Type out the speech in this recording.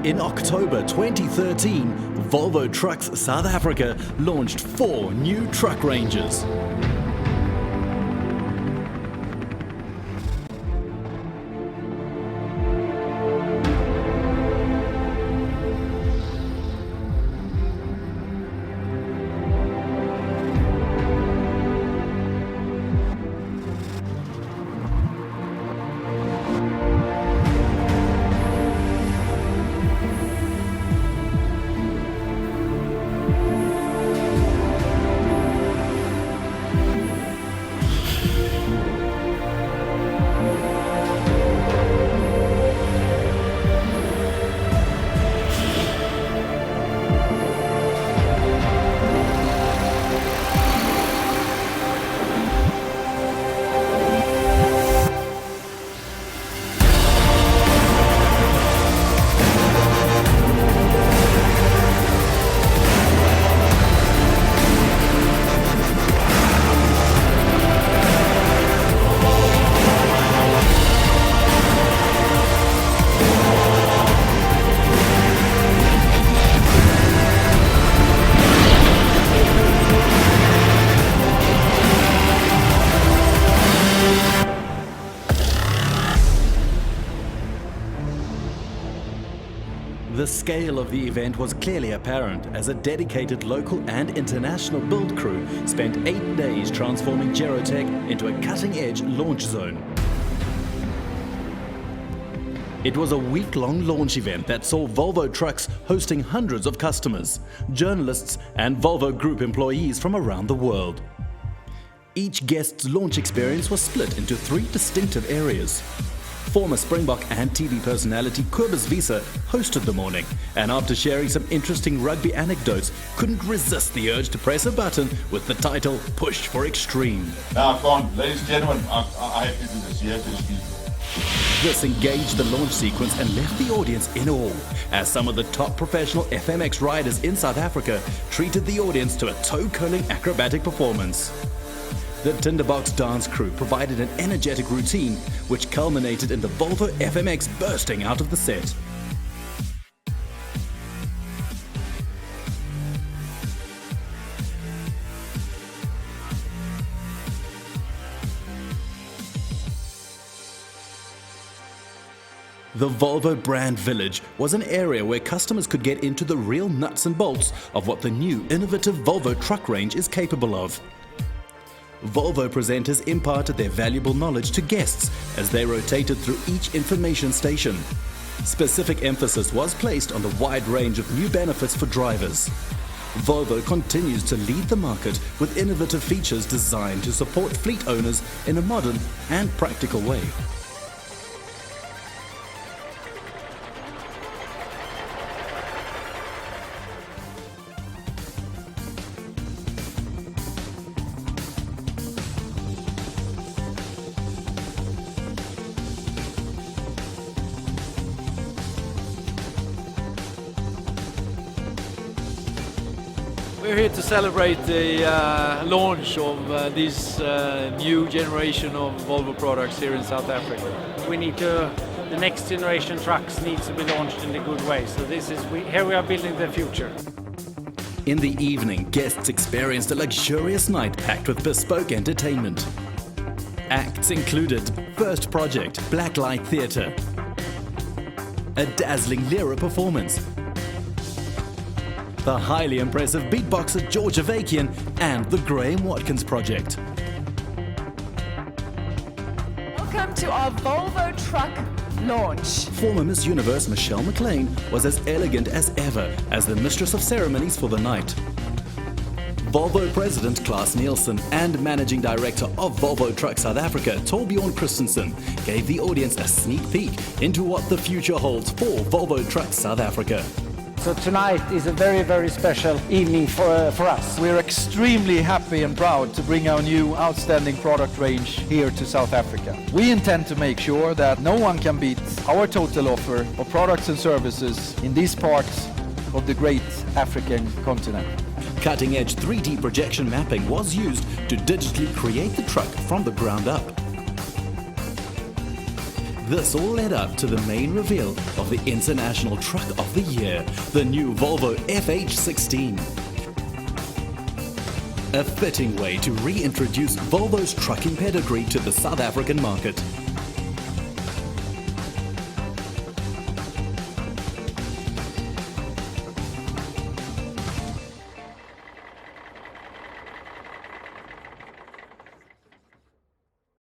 In October 2013, Volvo Trucks South Africa launched 4 new truck ranges. The scale of the event was clearly apparent as a dedicated local and international build crew spent 8 days transforming Gerotek into a cutting-edge launch zone. It was a week-long launch event that saw Volvo Trucks hosting hundreds of customers, journalists and Volvo Group employees from around the world. Each guest's launch experience was split into 3 distinctive areas. Former Springbok and TV personality Kobus Wiese hosted the morning, and after sharing some interesting rugby anecdotes, couldn't resist the urge to press a button with the title Push for Extreme. Now, come on, ladies and gentlemen, I have to do this. You have to speak. This engaged the launch sequence and left the audience in awe, as some of the top professional FMX riders in South Africa treated the audience to a toe-curling acrobatic performance. The Tinderbox dance crew provided an energetic routine, which culminated in the Volvo FMX bursting out of the set. The Volvo Brand Village was an area where customers could get into the real nuts and bolts of what the new innovative Volvo truck range is capable of. Volvo presenters imparted their valuable knowledge to guests as they rotated through each information station. Specific emphasis was placed on the wide range of new benefits for drivers. Volvo continues to lead the market with innovative features designed to support fleet owners in a modern and practical way. We're here to celebrate the launch of this new generation of Volvo products here in South Africa. The next generation trucks needs to be launched in a good way. So here we are building the future. In the evening, guests experienced a luxurious night packed with bespoke entertainment. Acts included First Project Blacklight Theatre, a dazzling Lyra performance, the highly impressive beatboxer George Avakian, and the Graham Watkins Project. Welcome to our Volvo truck launch. Former Miss Universe Michelle McLean was as elegant as ever as the mistress of ceremonies for the night. Volvo President Klaas Nielsen and Managing Director of Volvo Trucks South Africa Torbjorn Christensson gave the audience a sneak peek into what the future holds for Volvo Trucks South Africa. So tonight is a very, very special evening for us. We're extremely happy and proud to bring our new outstanding product range here to South Africa. We intend to make sure that no one can beat our total offer of products and services in these parts of the great African continent. Cutting-edge 3D projection mapping was used to digitally create the truck from the ground up. This all led up to the main reveal of the International Truck of the Year, the new Volvo FH16. A fitting way to reintroduce Volvo's trucking pedigree to the South African market.